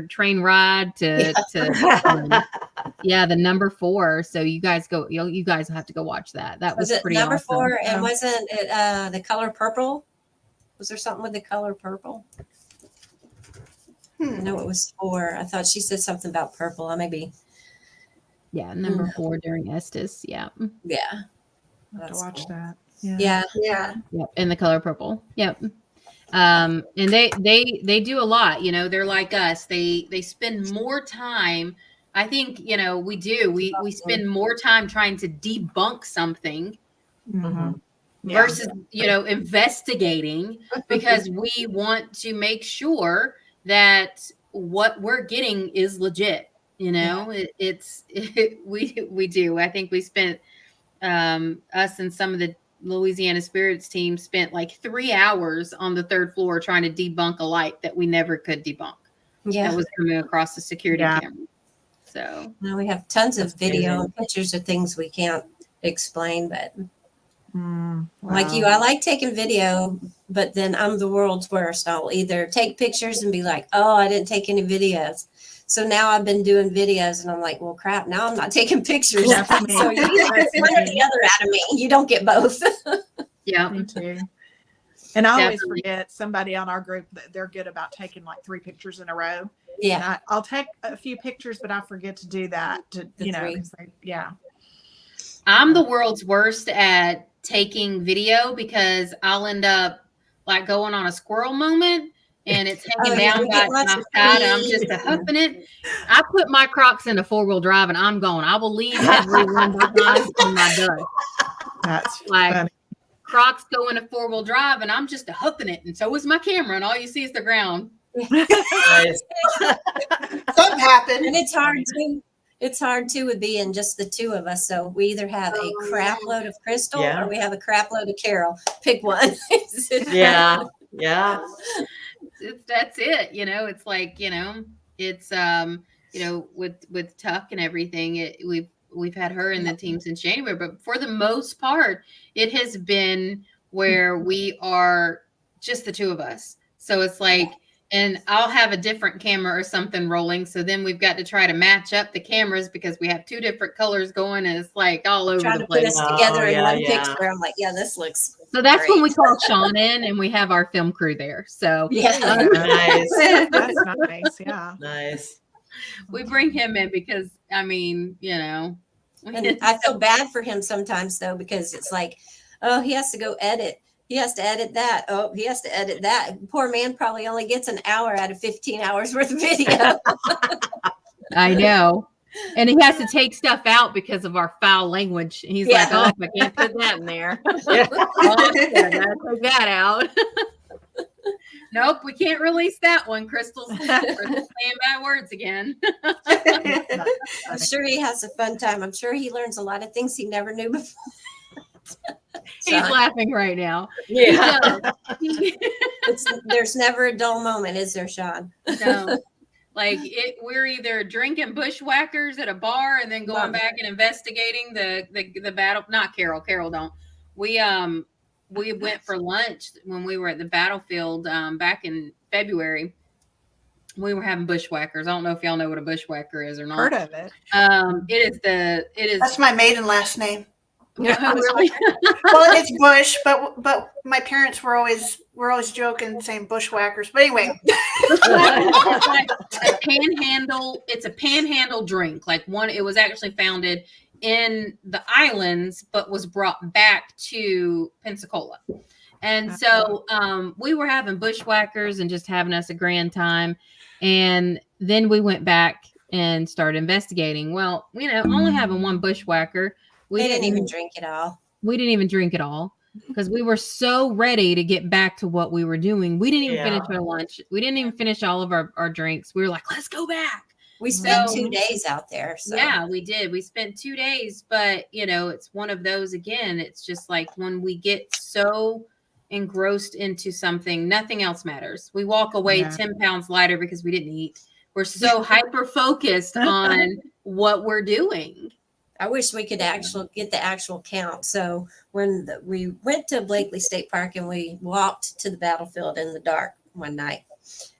train ride to the number 4. So you guys have to go watch that. That was pretty number awesome. 4. And wasn't it the color purple? Was there something with the color purple? I know it was 4. I thought she said something about purple. I maybe. Yeah, number 4 during Estes. Yeah. Yeah. I have to watch that. Yeah. Yep. In the color purple. Yep. And they do a lot. They're like us. They spend more time. I think we do. We spend more time trying to debunk something. Mm-hmm. Versus, investigating, because we want to make sure that what we're getting is legit. We do. I think we spent, us and some of the Louisiana Spirits team spent like 3 hours on the 3rd floor trying to debunk a light that we never could debunk. Yeah. That was coming across the security camera. So now we have tons of video and pictures of things we can't explain, but like you, I like taking video, but then I'm the world's worst. I'll either take pictures and be like, oh, I didn't take any videos. So now I've been doing videos and I'm like, well, crap, now I'm not taking pictures. So you get one or the other out of me. You don't get both. Yeah, me too. And I always forget somebody on our group that they're good about taking like 3 pictures in a row. Yeah. I'll take a few pictures, but I forget to do that. I'm the world's worst at taking video because I'll end up like going on a squirrel moment and it's hanging down by my side and I'm just huffing it. I put my Crocs into 4-wheel drive and I'm going. I will leave everyone behind in my dust. That's like funny. Crocs go into 4-wheel drive and I'm just huffing it, and so is my camera, and all you see is the ground. Something happened. And it's hard too. It's hard too with being just the 2 of us. So we either have a crap load of Crystal or we have a crap load of Carol. Pick one. Yeah. That's it. It's like, it's with Tuck and everything, we've had her in the team since January, but for the most part, it has been where we are just the 2 of us. So it's like, and I'll have a different camera or something rolling. So then we've got to try to match up the cameras because we have 2 different colors going, and it's like all over the place. Trying to put us together in one picture. I'm like, yeah, this looks. So that's great. when we call Sean in, and we have our film crew there. So nice. That's nice. Yeah. Nice. We bring him in because, I mean, you know. And I feel bad for him sometimes, though, because it's like, oh, he has to go edit. He has to edit that. Oh, he has to edit that. Poor man probably only gets an hour out of 15 hours worth of video. I know. And he has to take stuff out because of our foul language. He's like, oh, I can't put that in there. Oh, I gotta take that out. Nope, we can't release that one, Crystal's saying bad words again. I'm sure he has a fun time. I'm sure he learns a lot of things he never knew before. He's laughing right now. Yeah. There's never a dull moment, is there, Sean? No. Like we're either drinking bushwhackers at a bar and then going back and investigating the battle. Not Carol. Carol don't. We went for lunch when we were at the battlefield back in February. We were having bushwhackers. I don't know if y'all know what a bushwhacker is or not. Heard of it. It is. That's my maiden last name. Really? Well, it's Bush, but my parents were always joking saying bushwhackers. But anyway, a panhandle. It's a panhandle drink. Like it was actually founded in the islands, but was brought back to Pensacola. And so we were having bushwhackers and just having us a grand time. And then we went back and started investigating. Well, only having one bushwhacker. We didn't even drink it all. We didn't even drink it all because we were so ready to get back to what we were doing. We didn't even finish our lunch. We didn't even finish all of our drinks. We were like, let's go back. We spent 2 days out there. So. Yeah, we did. We spent 2 days, but it's one of those again. It's just like when we get so engrossed into something, nothing else matters. We walk away 10 pounds lighter because we didn't eat. We're so hyper focused on what we're doing. I wish we could get the actual count. So when we went to Blakely State Park and we walked to the battlefield in the dark one night,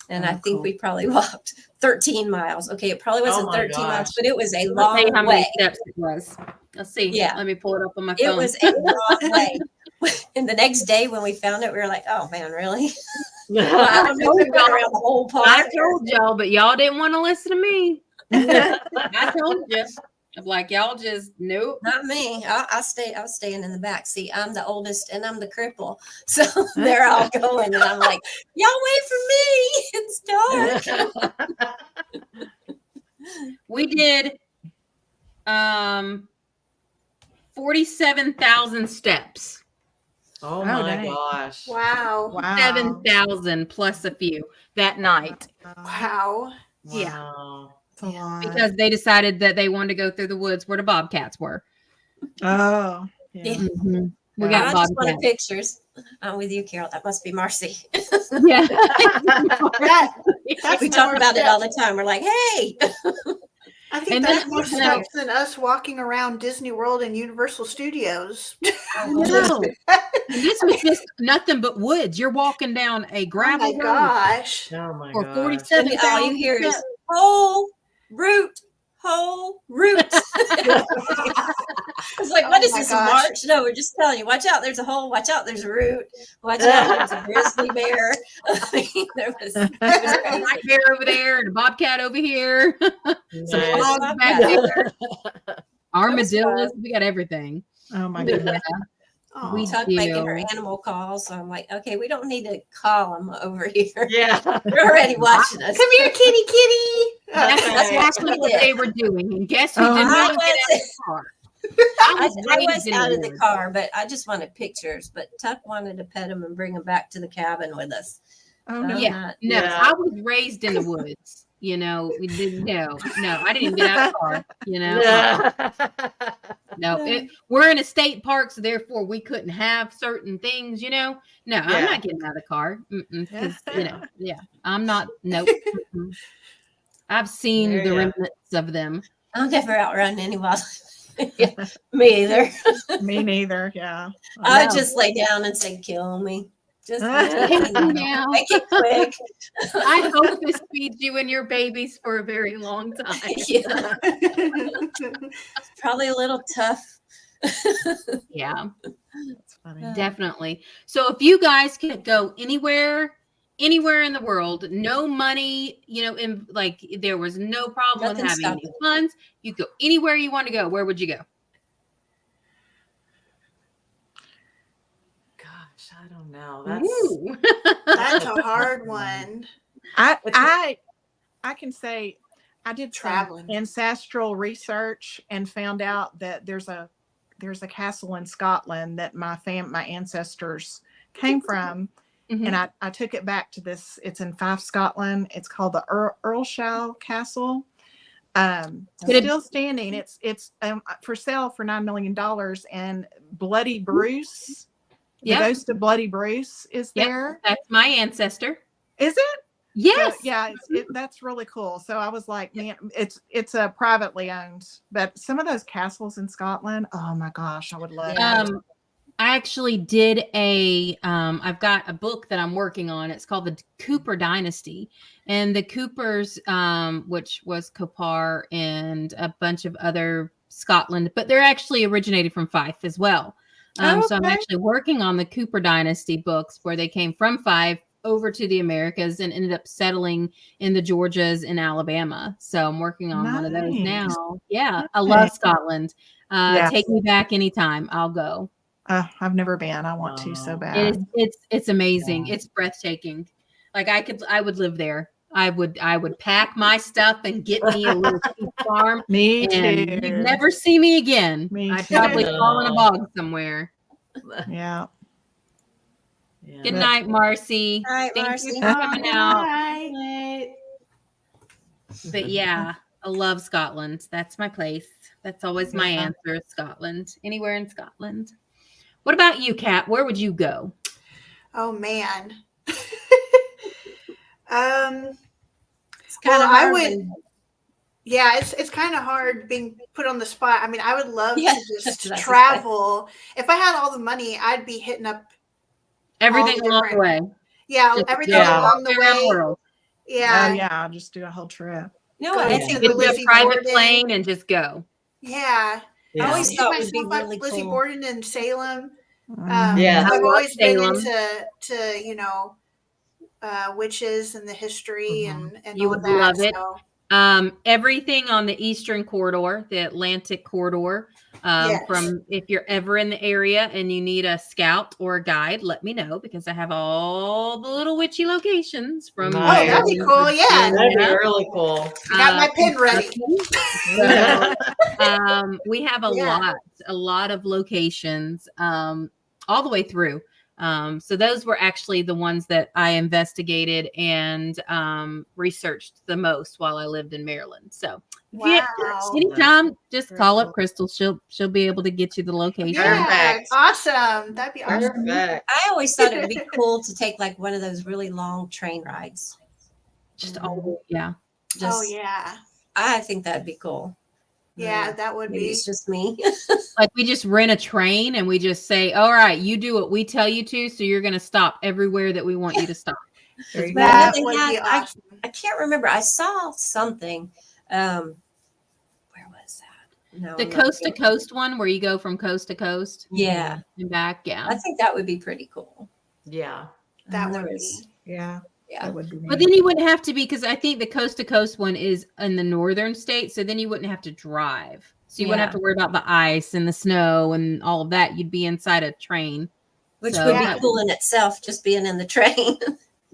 and I think we probably walked 13 miles. Okay, it probably wasn't 13 miles, but it was a long way. How many steps it was? Let's see. Yeah, let me pull it up on my phone. It was a long way. And the next day when we found it, we were like, "Oh man, really?" I don't know if we got around the whole park. I told y'all, but y'all didn't want to listen to me. I told you. I'm like, y'all just nope. Not me. I'll staying in the back. See, I'm the oldest and I'm the cripple. So they're all going. And I'm like, y'all wait for me. It's dark. We did 47,000 steps. Oh my gosh. Wow. 7,000 plus a few that night. Wow. Yeah. Because they decided that they wanted to go through the woods where the bobcats were. Oh, yeah. Mm-hmm. We got I just wanted pictures. I'm with you, Carol. That must be Marcy. Yeah. We talk about it all the time. We're like, hey. I think that's more steps than us walking around Disney World and Universal Studios. No. This was just nothing but woods. You're walking down a gravel road. Gosh. Oh my for gosh. 47,000. All you hear is whole route. It's like, what is this, a march? No, we're just telling you, watch out, there's a hole, watch out, there's a root, watch out, there's a grizzly bear. there was a white bear over there and a bobcat over here. Some frogs back there. Armadillos, we got everything. Oh my goodness. We talk making her animal calls, so I'm like, okay, we don't need to call them over here. Yeah, they're already watching us. Come here, kitty. That's exactly what they were doing. And guess who didn't want to get out of the car? I was out of the car, but I just wanted pictures. But Tuck wanted to pet him and bring him back to the cabin with us. Oh no! I was raised in the woods. We didn't know. No, I didn't even get out of the car. No, we're in a state park, so therefore we couldn't have certain things. No, I'm not getting out of the car. I'm not. Nope. I've seen the remnants of them. I'll never outrun anyone. Me either. Me neither. Yeah. I would just lay down and say, "Kill me." Just now. make it quick. I hope this feeds you and your babies for a very long time. Yeah. Probably a little tough. Yeah, That's funny. definitely. So if you guys could go anywhere in the world, no money, in like there was no problem with having any funds, you go anywhere you want to go. Where would you go? Gosh, I don't know. That's a hard one. I can say I did Traveling. some ancestral research and found out that there's a castle in Scotland that my ancestors came from. Mm-hmm. And I took it back to this. It's in Fife, Scotland. It's called the Earlshall Castle. Still standing. It's for sale for $9 million. And Bloody Bruce, the ghost of Bloody Bruce, is there. That's my ancestor. Is it? Yes. So, yeah, that's really cool. So I was like, man, it's a privately owned, but some of those castles in Scotland, oh my gosh, I would love. I actually did I've got a book that I'm working on. It's called The Cooper Dynasty, and the Coopers, which was Copar and a bunch of other Scotland, but they're actually originated from Fife as well. So I'm actually working on the Cooper Dynasty books where they came from Fife over to the Americas and ended up settling in the Georgias and Alabama. So I'm working on one of those now. Yeah. I love Scotland. Take me back anytime. I'll go. I've never been. I want to so bad. It's amazing. Yeah. It's breathtaking. Like I would live there. I would pack my stuff and get me a little farm. Me too. You'd never see me again. I'd probably fall in a bog somewhere. Yeah. Good night, Marcy. Night, Thank Marcy. you for coming out. Bye. But yeah, I love Scotland. That's my place. That's always my answer is Scotland. Anywhere in Scotland. What about you, Kat? Where would you go? Oh man. It's kind of hard. It's kind of hard being put on the spot. I mean, I would love to just travel. If I had all the money, I'd be hitting up everything along the way. Yeah, just, everything along the way. World. Yeah. Oh, yeah, I'll just do a whole trip. No, I think get a private plane and just go. Yeah. I always thought it would be really Lizzie cool. Borden in Salem. I've always Salem. been into witches and the history and you all would that, love it. So. Everything on the Eastern corridor, the Atlantic corridor. From if you're ever in the area and you need a scout or a guide, let me know because I have all the little witchy locations from. Oh, that'd be cool! Yeah, that'd be really cool. Got my pen ready. So, we have a lot of locations all the way through. So those were actually the ones that I investigated and researched the most while I lived in Maryland. So anytime, just call up Crystal. She'll be able to get you the location. Yeah, awesome. That'd be awesome. Perfect. I always thought it would be cool to take like one of those really long train rides. I think that'd be cool. Yeah, that would Maybe be. It's just me. Like we just rent a train and we just say, all right, you do what we tell you to. So you're going to stop everywhere that we want you to stop. That would be awesome. I can't remember. I saw something. Where was that? No, the coast to coast one where you go from coast to coast. Yeah. And back. Yeah. I think that would be pretty cool. Yeah. That would be. Yeah. That would be neat. But then you wouldn't have to be, because I think the coast to coast one is in the northern state. So then you wouldn't have to drive. So you wouldn't have to worry about the ice and the snow and all of that. You'd be inside a train. Which would be cool in itself, just being in the train.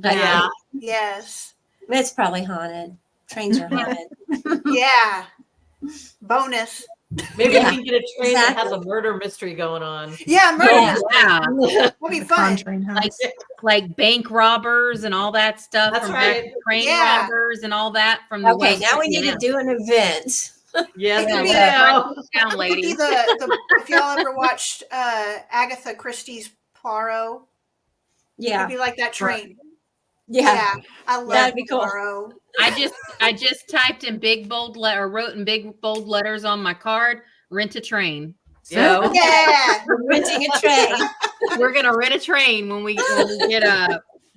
Yeah. Yes. It's probably haunted. Trains are haunted. Yeah. Bonus. Maybe we can get a train that has a murder mystery going on. Yeah, murder. Yeah. That'd be fun. Like bank robbers and all that stuff. That's from right. Train robbers and all that from the Okay, West. now we need to do an event. Yes, down, ladies. If y'all ever watched Agatha Christie's Poirot, it'd be like that train. Yeah, I love that'd be cool. Poirot. I just typed in big bold wrote in big bold letters on my card, rent a train. So we're renting a train. we're gonna rent a train when we get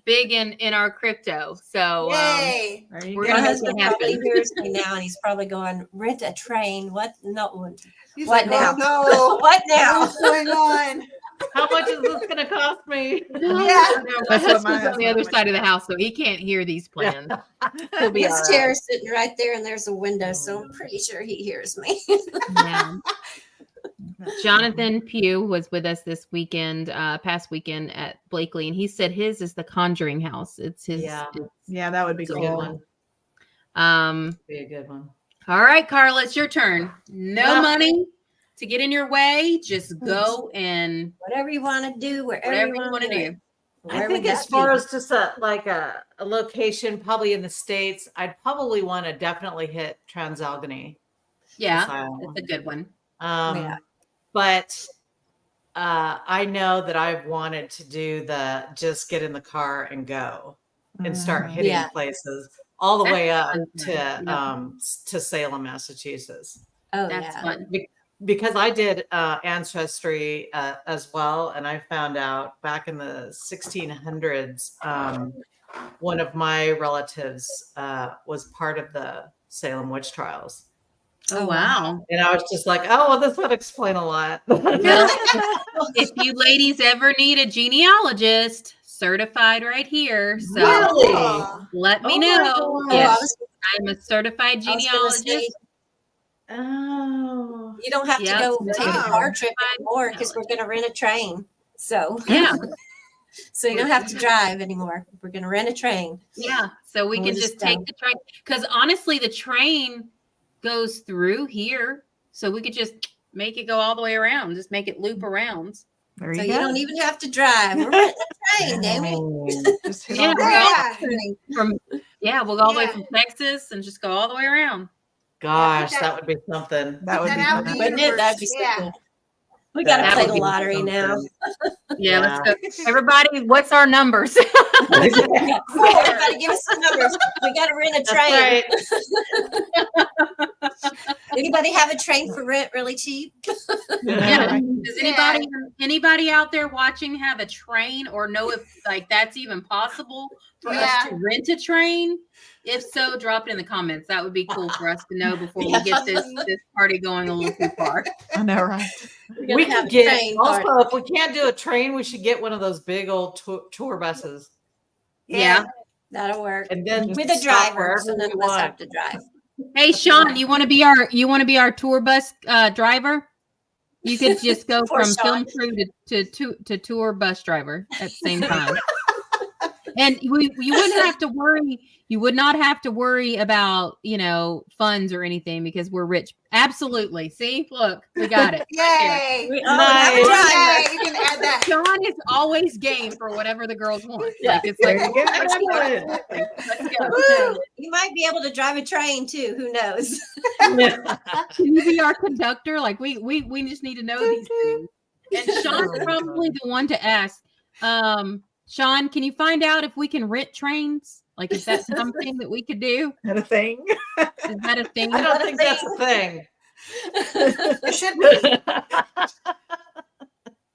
big in our crypto. So Yay. we're My gonna make husband it happen. probably hears me now, and he's probably going, "Rent a train? What? No, He's what like, now? Oh, no. What now?" What's going on? How much is this going to cost me? Yeah. My That's what my husband's on the other husband side of the house, so he can't hear these plans. He'll be His all chair right. is sitting right there, and there's a window, so I'm pretty sure he hears me. Yeah. Jonathan Pugh was with us this weekend, past weekend at Blakely, and he said his is the Conjuring House. It's his. Yeah. Yeah, that would be It's a cool. good one. Be a good one. All right, Carla, it's your turn. No Yeah. money to get in your way. Just go and Whatever you want to do, wherever whatever you want to do. I Where think would as that far be? as just a location, probably in the States, I'd probably want to definitely hit Transalgony. yeah, Asylum. that's a good one. Yeah. But I know that I've wanted to do just get in the car and go and start hitting Yeah. places all the That's way up fun. to Salem, Massachusetts. Oh, That's yeah. fun. Because I did Ancestry as well, and I found out back in the 1600s, one of my relatives was part of the Salem witch trials. Oh, wow. And I was just like, oh, well, this would explain a lot. Well, if you ladies ever need a genealogist, certified right here. So Really? let me Oh my know. God. Yes, I'm a certified I was gonna genealogist. say, Oh. you don't have Yep. to go take a Wow. car trip anymore because we're going to rent a train. So, Yeah, so you don't have to drive anymore. We're going to rent a train. yeah. So we We'll can just just take go. the train. Because honestly, the train goes through here. So we could just make it go all the way around. Just make it loop around. There So you you go. don't even have to drive. We're renting a train, damn it. Just hit Yeah, all the- Yeah. We'll go all the way Yeah. from Texas and just go all the way around. Gosh, Yeah, that would be something. That would That be out fun. the Wouldn't it? That'd be universe. so Yeah. cool. We got to That play would the be lottery now. something. Yeah, let's go. Everybody, what's our numbers? Everybody give us some numbers. We got to rent a That's train. right. Anybody have a train for rent really cheap? Yeah. Does anybody out there watching have a train or know if like that's even possible for us to rent a train? If so, drop it in the comments. That would be cool for us to know before we get this party going a little too far. I know, right? We can get also if we can't do a train, we should get one of those big old tour buses. Yeah. That'll work. And then With a driver, so none of us have to drive. Hey Sean, you want to be our tour bus driver? You could just go Poor from Sean. film crew to tour bus driver at the same time. And you wouldn't have to worry. You would not have to worry about, funds or anything because we're rich. Absolutely. See, look, we got it. Yay. We Nice. have a driver. Yay. You can add that. Sean is always game for whatever the girls want. Yeah. Like it's like, Let's let's go. Woo! You might be able to drive a train too. Who knows? Can you be our conductor? Like we just need to know these things. And Sean's probably the one to ask. Sean, can you find out if we can rent trains? Like, is that something that we could do? Is that a thing? Is that a thing? I don't think that's a thing. It should be.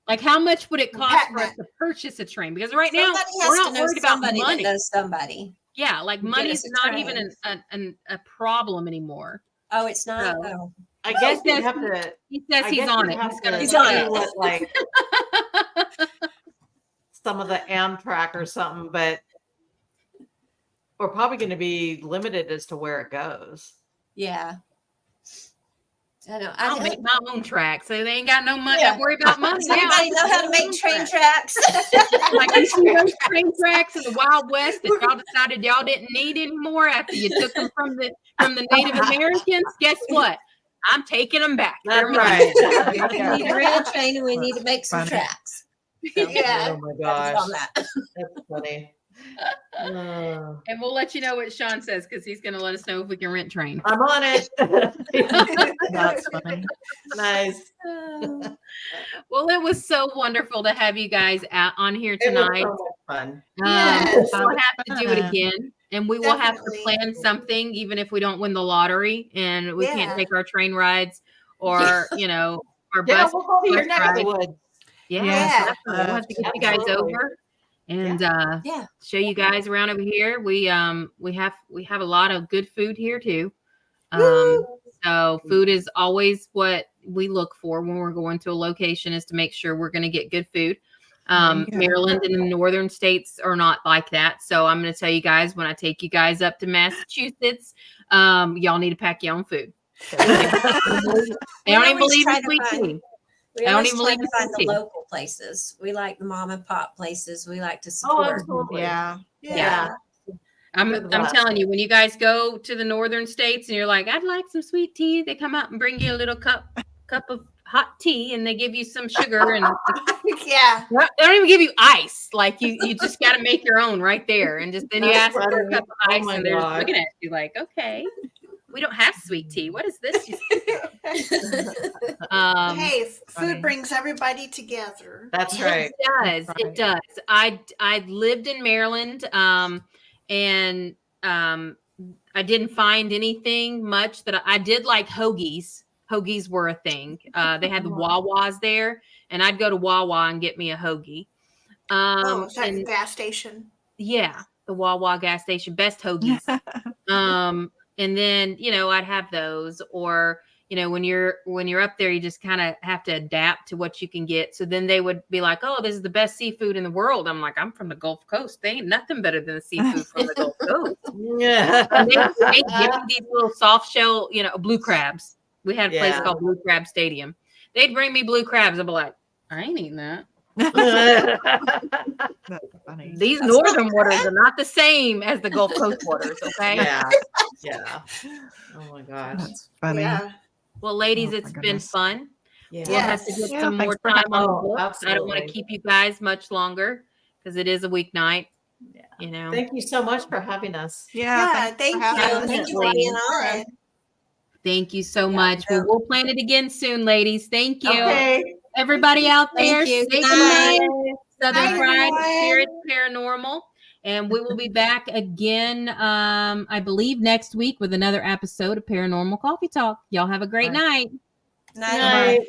Like, how much would it cost for us to purchase a train? Because right now Somebody we're has not to know worried about somebody that money. knows somebody. Yeah, like Get money's us a not train. even a problem anymore. Oh, it's not. No. Oh. I guess you have to. He says he's on it. He's on it. What, like some of the Amtrak or something, but we're probably going to be limited as to where it goes. Yeah. I know. I'll make my own track, so they ain't got no money. Yeah. I worry about money. Does anybody know how to make train tracks? Like you see those train tracks in the Wild West that y'all decided y'all didn't need anymore after you took them from the Native Americans. Guess what? I'm taking them back. That's They're mine. right. We need to rent a train and we need to make some Funny. tracks. Yeah. Oh my That's on gosh, that. that's funny. And we'll let you know what Sean says because he's going to let us know if we can rent train. I'm on it. That's funny. Nice. Well, it was so wonderful to have you guys out on here It was tonight. so much fun. Yes. We'll have to do it again. And we will have to Definitely. plan something, even if we don't win the lottery and we Yeah. can't take our train rides or, our Yeah, bus. we'll go to your bus neck of the ride. woods. Yeah. We'll have to get you guys over and show you guys around over here. We have a lot of good food here too. So food is always what we look for when we're going to a location, is to make sure we're going to get good food. Maryland and the northern states are not like that. So I'm going to tell you guys, when I take you guys up to Massachusetts, y'all need to pack your own food. I don't even believe in sweet tea. We always try to find the local places. We like the mom and pop places. We like to support. Absolutely. Yeah. I'm telling you, when you guys go to the northern states and you're like, I'd like some sweet tea, they come out and bring you a little cup of hot tea, and they give you some sugar, and they don't even give you ice. Like you just got to make your own right there, and then you ask for a cup of ice, and they're just looking at you like, okay, we don't have sweet tea. What is this? Hey, food brings everybody together. That's right. It does. It does. I lived in Maryland, and I didn't find anything much that I did like hoagies. Hoagies were a thing. They had the Wawas there, and I'd go to Wawa and get me a hoagie. Is that the gas station? Yeah, the Wawa gas station, best hoagies. And then, I'd have those, or, when you're up there, you just kind of have to adapt to what you can get. So then they would be like, oh, this is the best seafood in the world. I'm like, I'm from the Gulf Coast. They ain't nothing better than the seafood from the Gulf Coast. And they give me these little soft shell, blue crabs. We had a place called Blue Crab Stadium. They'd bring me blue crabs. I'd be like, I ain't eating that. That's funny. These northern waters are not the same as the Gulf Coast waters, okay? Yeah. Oh my gosh. That's funny. Yeah. Well, ladies, it's been fun. Yeah. We'll have to get some more time on the books. Absolutely. I don't want to keep you guys much longer because it is a weeknight. Thank you so much for having us. Thank you. Thank you for being on. Thank you so much. Well, we'll plan it again soon, ladies. Thank you. Okay. Everybody out there, Thank stay you. good. Southern Bye, Fried everyone. Spirits Paranormal. And we will be back again, I believe, next week with another episode of Paranormal Coffee Talk. Y'all have a great night. Night.